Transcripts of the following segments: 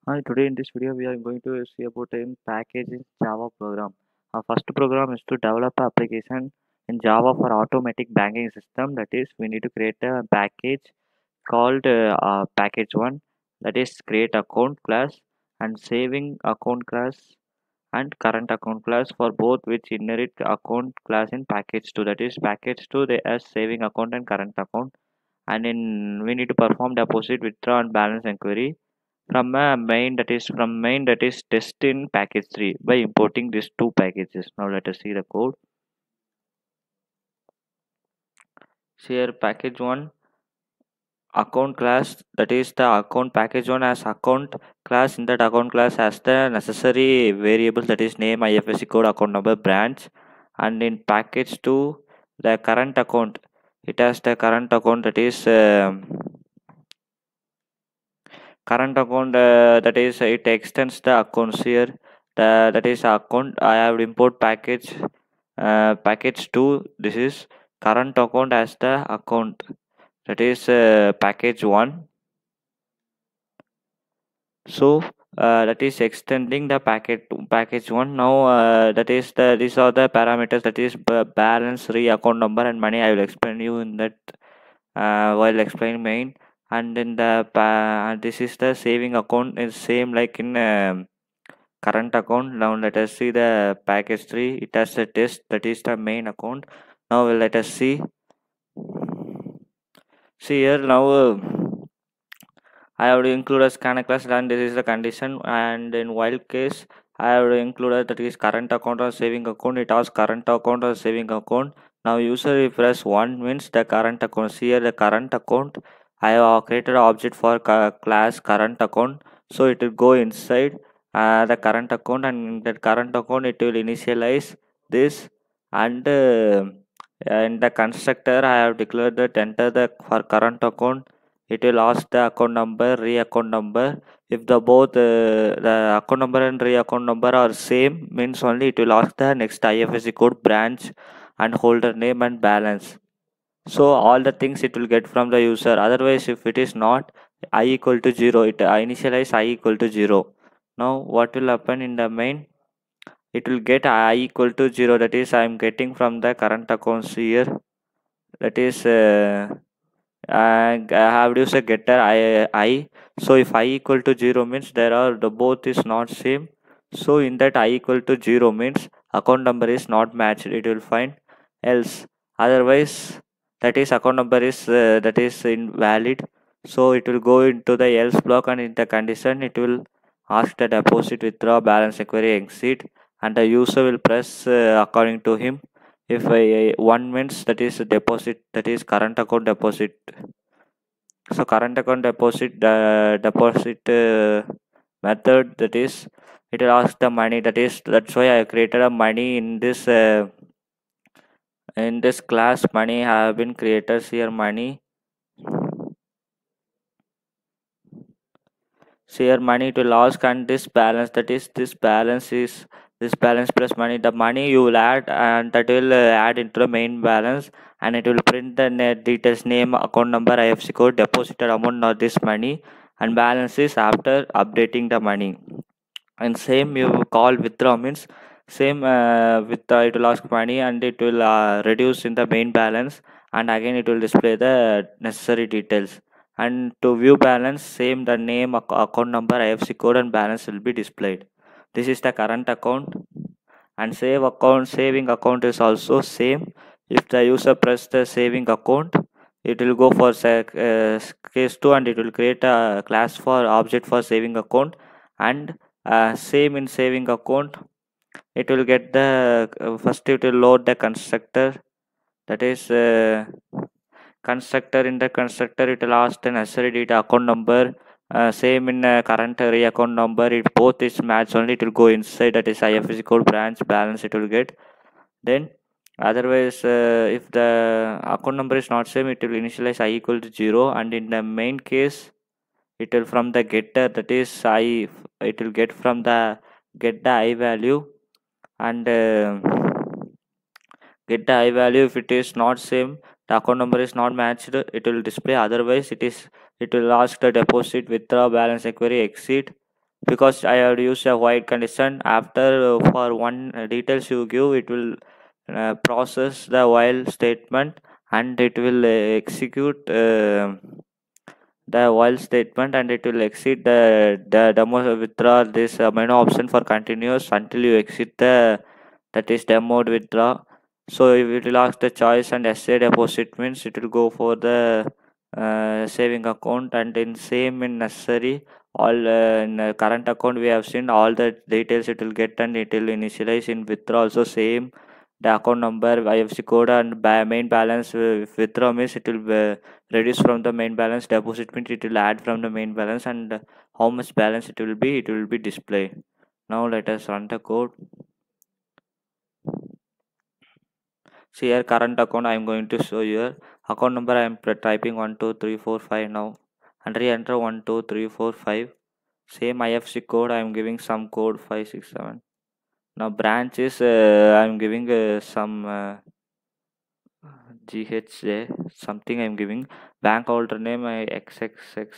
Hi, today in this video we are going to see about a package in Java program. Our first program is to develop an application in Java for automatic banking system. That is, we need to create a package called package one. That is, create account class and saving account class and current account class for both which inherit account class in package two. That is, package two they as saving account and current account. And in we need to perform deposit, withdraw, and balance inquiry from a main that is test in package 3 by importing these two packages. Now let us see the code. So here package 1 account class, that is the account package 1 as account class. In that account class has the necessary variables, that is name, IFSC code, account number, branch. And in package 2 the current account, it has the current account, that is current account, that is it extends the accounts here. That is account I have import package package 2. This is current account as the account, that is package 1. So that is extending the package 1. Now that is these are the parameters, that is balance, account number, and money. I will explain you in that while explaining main. And in the this is the saving account, is same like in current account. Now let us see the package 3. It has a test, that is the main account. Now let us see here. Now I have to include a scanner class, and this is the condition. And in while case I have to include that is current account or saving account. It has current account or saving account. Now user refresh 1 means the current account. See here the current account, I have created an object for class current account, so it will go inside the current account, and in that current account it will initialize this. And in the constructor I have declared that enter the for current account, it will ask the account number, account number. If the both the account number and account number are same means only it will ask the next IFSC code, branch, and holder name and balance. So all the things it will get from the user. Otherwise if it is not I equal to 0, it initialize I equal to 0. Now what will happen in the main, it will get I equal to 0, that is I am getting from the current accounts here. That is I have used a getter I. So if I equal to 0 means there are the both is not same. So in that I equal to 0 means account number is not matched, it will find else. Otherwise that is account number is that is invalid. So it will go into the else block, and in the condition it will ask the deposit, withdraw, balance, inquiry, exit, and the user will press according to him. If one means that is deposit, that is current account deposit. So current account deposit, the deposit method, that is it will ask the money. That's why I created a money in this class. Money have been created here. Money, so here money to ask, and this balance, that is this balance is this balance plus money. The money you will add, and that will add into the main balance, and it will print the net details, name, account number, IFSC code, deposited amount, not this money, and balance is after updating the money. And same you call withdraw means same with it will ask money, and it will reduce in the main balance, and again it will display the necessary details. And to view balance, same the name, account number, IFSC code, and balance will be displayed. This is the current account. And saving account is also same. If the user press the saving account, it will go for case 2, and it will create a class for object for saving account. And same in saving account, it will get the first it will load the constructor, that is constructor. In the constructor it will ask the necessary data, account number, same in current account number. It both is match only, it will go inside, that is IFSC code, branch, balance it will get. Then otherwise if the account number is not same, it will initialize I equal to 0. And in the main case it will from the getter, that is I, it will get from the get the I value, and get the I value. If it is not same, the account number is not matched, it will display. Otherwise it will ask the deposit, withdraw, balance, inquiry, exit. because I have used a while condition. After for one details you give, it will process the while statement, and it will execute the while statement, and it will exit the demo withdraw this menu option for continuous until you exit the that is demo withdraw. So if it will ask the choice and SA deposit means it will go for the saving account, and in same in necessary all in current account we have seen all the details it will get, and it will initialize in withdraw also same the account number, IFC code, and main balance. If withdraw means it will reduce from the main balance, deposit means it will add from the main balance, and how much balance it will be displayed. Now let us run the code. See here current account I am going to show here. Account number I am typing 12345 now, and re-enter 12345. Same IFC code I am giving some code 567. Now branch is I am giving some GHJ something I am giving. Bank holder name I XXX,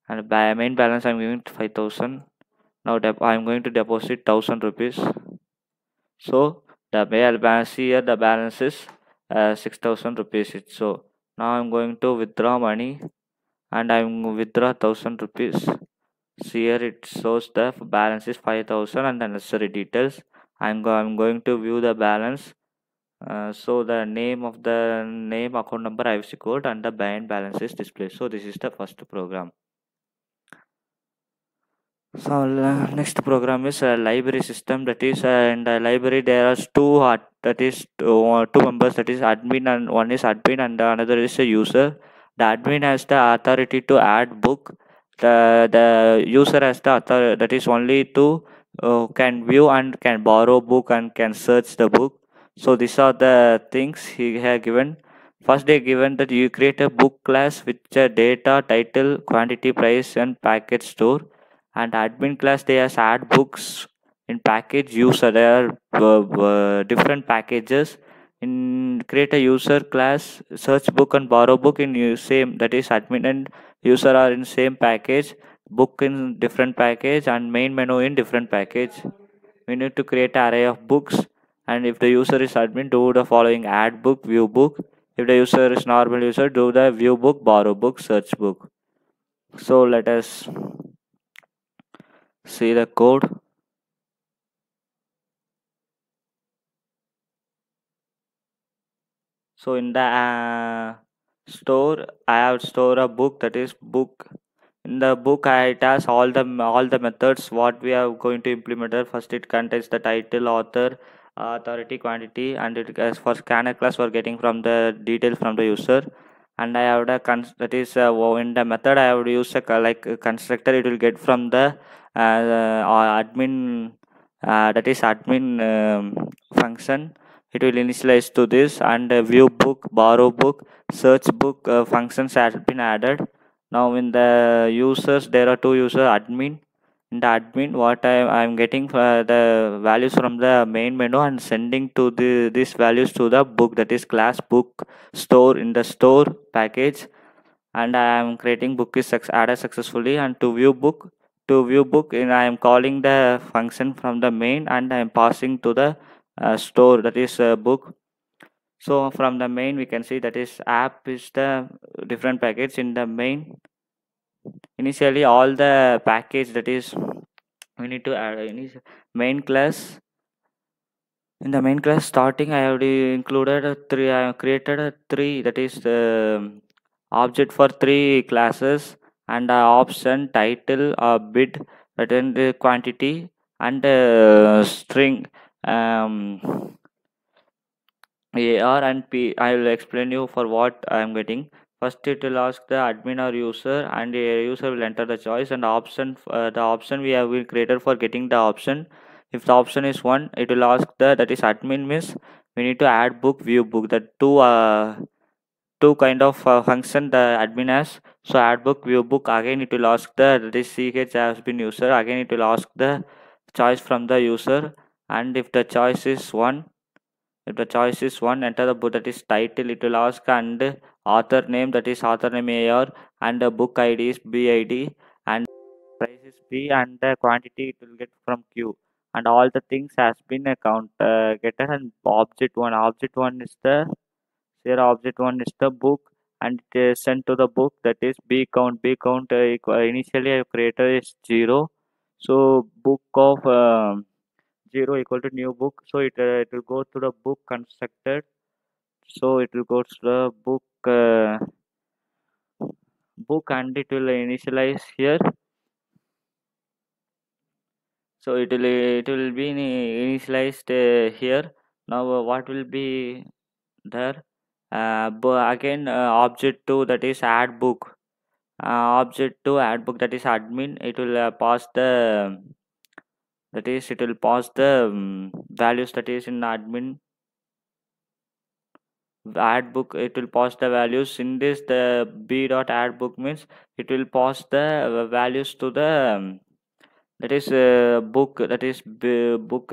and by main balance I am giving 5000. Now I am going to deposit 1000 rupees. So the mail balance here the balance is 6000 rupees. So now I'm going to withdraw money, and I'm withdraw 1000 rupees. See here it shows the balance is 5000 and the necessary details. I'm going to view the balance. So the name of the name, account number, IFC code, and the bank balance is displayed. So this is the first program. So next program is a library system, that is in the library there are two members, that is admin, and one is admin and the another is a user. The admin has the authority to add book. The user has the authority, that is only to can view and can borrow book and can search the book. So these are the things he had given. First they given that you create a book class with data, title, quantity, price, and package store. And admin class they has add books in package user. There are different packages. In create a user class, search book and borrow book in same, that is admin and user are in same package, book in different package, and main menu in different package. We need to create an array of books, and if the user is admin, do the following: add book, view book. If the user is normal user, do the view book, borrow book, search book. So let us see the code. So in the store, I have store a book, that is book. In the book, it has all the methods what we are going to implement. First, it contains the title, author, authority, quantity, and it as for scanner class we're getting from the details from the user. And I have the that is in the method I have used like a constructor. It will get from the admin, that is admin function. It will initialize to this, and view book, borrow book, search book functions has been added. Now in the users there are two user admin. In the admin what I'm getting the values from the main menu and sending to these values to the book, that is class book store in the store package. And I am creating book is added successfully. And to view book in I am calling the function from the main, and I am passing to the store, that is book. So from the main we can see that is app is the different package. In the main initially all the package, that is we need to add main class. In the main class starting I already included three. I have created three, that is object for three classes, and option, title, bid, return the quantity, and string AR and P. I will explain you for what I am getting. First, it will ask the admin or user, and the user will enter the choice and option. The option we have created for getting the option. If the option is one, it will ask the, that is admin means we need to add book, view book. The two kind of function the admin has. So add book, view book. Again, it will ask the, that is CH has been user. Again, it will ask the choice from the user, and if the choice is one, enter the book, that is title, it will ask, and author name, that is author name AR, and the book ID is BID, and price is p, and the quantity it will get from q, and all the things has been getted. And object one is the here object one is the book, and it is sent to the book, that is b count initially I created is 0, so book of 0 equal to new book, so it will go to the book constructed, so it will go to the book and it will initialize here, so it will be initialized here. Now what will be there, but again object 2, that is add book, object to add book, that is admin, it will pass the that is it will pass the values, that is in admin add book, it will pass the values in this. The b dot add book means it will pass the values to the that is book, that is book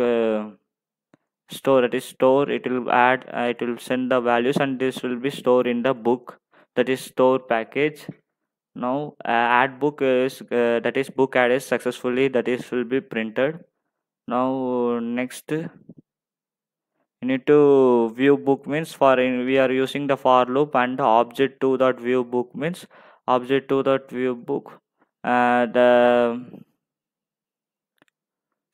store, that is store, it will add it will send the values, and this will be stored in the book, that is store package. Now add book is that is book added successfully, that is will be printed. Now next you need to view book means we are using the for loop, and object 2 dot view book means object 2 dot view book, the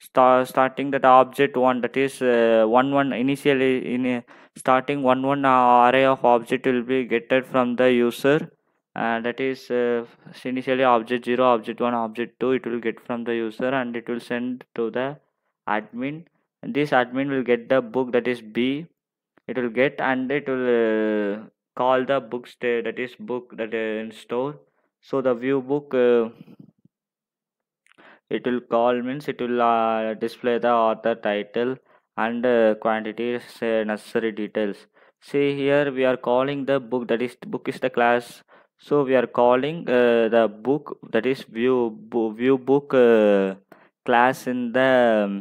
starting that object 1, that is 1 initially in starting 1 array of object will be getted from the user, that is initially object 0, object 1, object 2 it will get from the user, and it will send to the admin, and this admin will get the book, that is b, it will get, and it will call the book state, that is book, that in store, so the view book it will call means it will display the author title and quantity necessary details. See here we are calling the book, that is book is the class, so we are calling the book, that is view book class in the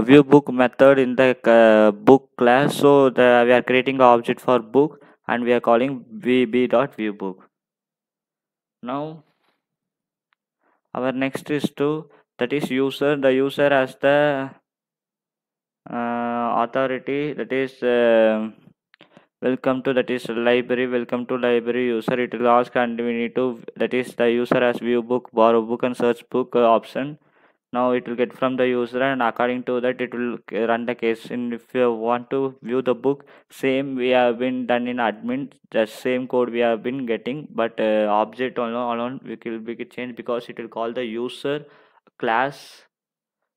view book method in the book class, so we are creating an object for book, and we are calling vb dot view book. Now our next is to, that is user, the user has the authority, that is welcome to, that is library, welcome to library user, it will ask, and we need to, that is the user has view book, borrow book, and search book option. Now it will get from the user, and according to that it will run the case. And if you want to view the book, same we have been done in admin, the same code we have been getting, but object alone we will be changed, because it will call the user class,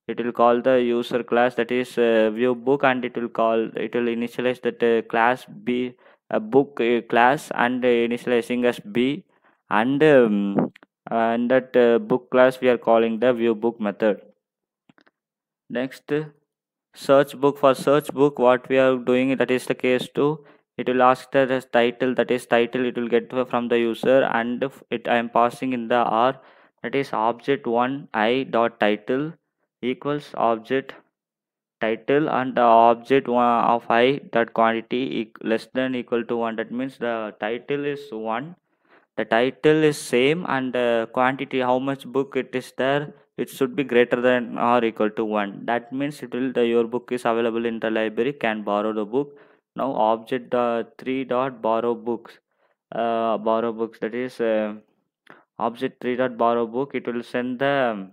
it will call the user class, that is view book, and it will initialize that class b book class, and initializing as b, and that book class we are calling the view book method. Next search book, for search book what we are doing, that is the case 2, it will ask that as title, that is title it will get from the user, and if it I am passing in the r, that is object 1 I dot title equals object title, and the object 1 of I that quantity less than equal to 1, that means the title is 1, the title is same, and the quantity how much book it is there, it should be greater than or equal to 1, that means it will your book is available in the library, can borrow the book. Now object 3 dot borrow books, borrow books, that is object 3 dot borrow book, it will send the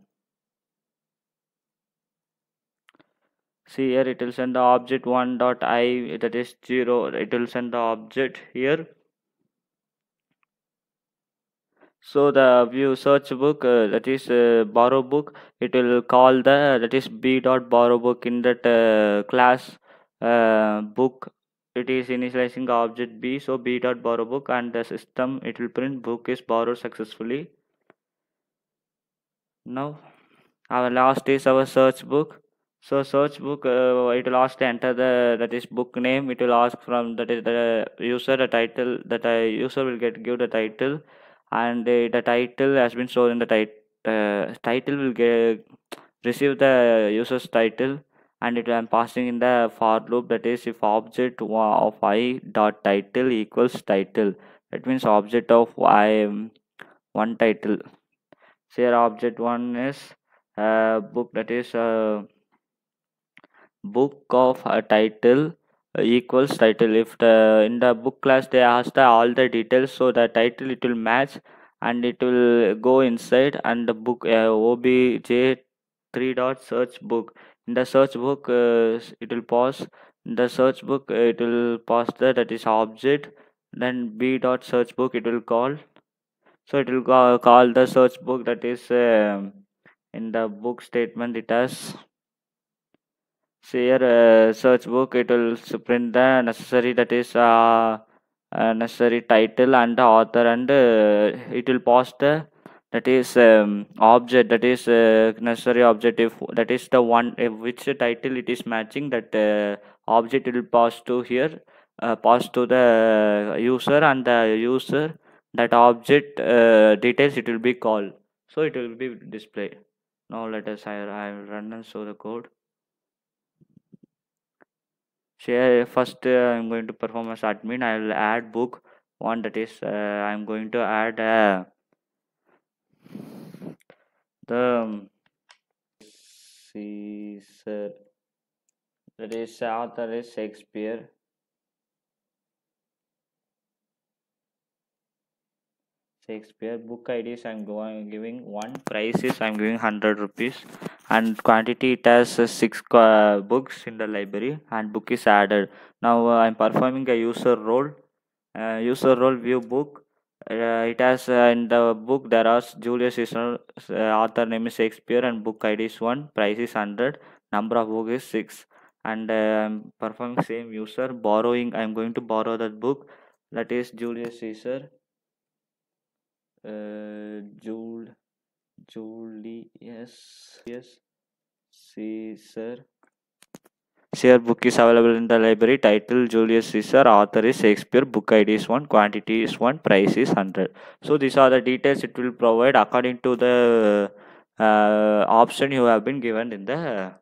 see here it will send the object 1 dot I, that is 0, it will send the object here. So the view search book, that is borrow book, it will call the, that is b dot borrow book in that class book, it is initializing the object b, so b dot borrow book, and the system it will print book is borrowed successfully. Now our last is our search book. So search book it will ask to enter the, that is book name, it will ask from, that is the user the title, that user will give the title, and the title has been stored in the title will receive the user's title, and it am passing in the for loop, that is if object of I dot title equals title, that means object of I one title, Here object one is book, that is book of a title equals title. If the in the book class they ask all the details, so the title it will match and it will go inside, and the book obj three dot search book. In the search book it will pause. In the search book it will pause the, that is object, then b dot search book it will call. So it will call the search book, that is in the book statement it has. So here search book it will print the necessary, that is necessary title and the author, and it will pass the, that is object, that is necessary object. If that is the one which title it is matching, that object it will pass to here, pass to the user, and the user that object details it will be called, so it will be displayed. Now let us I will run and show the code. Share first, I'm going to perform as admin. I will add book one, that is I'm going to add the Caesar, that is author is Shakespeare. Shakespeare book IDs I'm going giving one, price is I'm giving 100 rupees, and quantity it has six books in the library, and book is added. Now I'm performing a user role. User role view book. It has in the book there are Julius Caesar, author name is Shakespeare, and book ID is one, price is 100, number of book is 6, and I'm performing same user borrowing. I'm going to borrow that book, that is Julius Caesar, Jul Julius Caesar. Share book is available in the library. Title Julius Caesar. Author is Shakespeare. Book ID is one. Quantity is one. Price is 100. So these are the details it will provide according to the option you have been given in the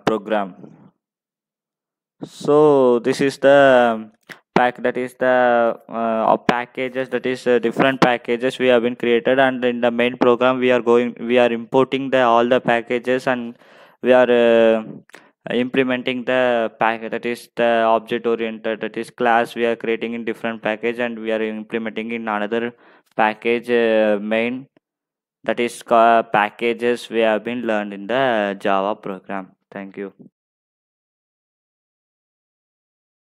program. So this is the pack, that is the packages, that is different packages we have been created, and in the main program we are importing the all the packages, and we are implementing the pack, that is the object oriented, that is class we are creating in different package, and we are implementing in another package main, that is packages we have been learned in the Java program. Thank you.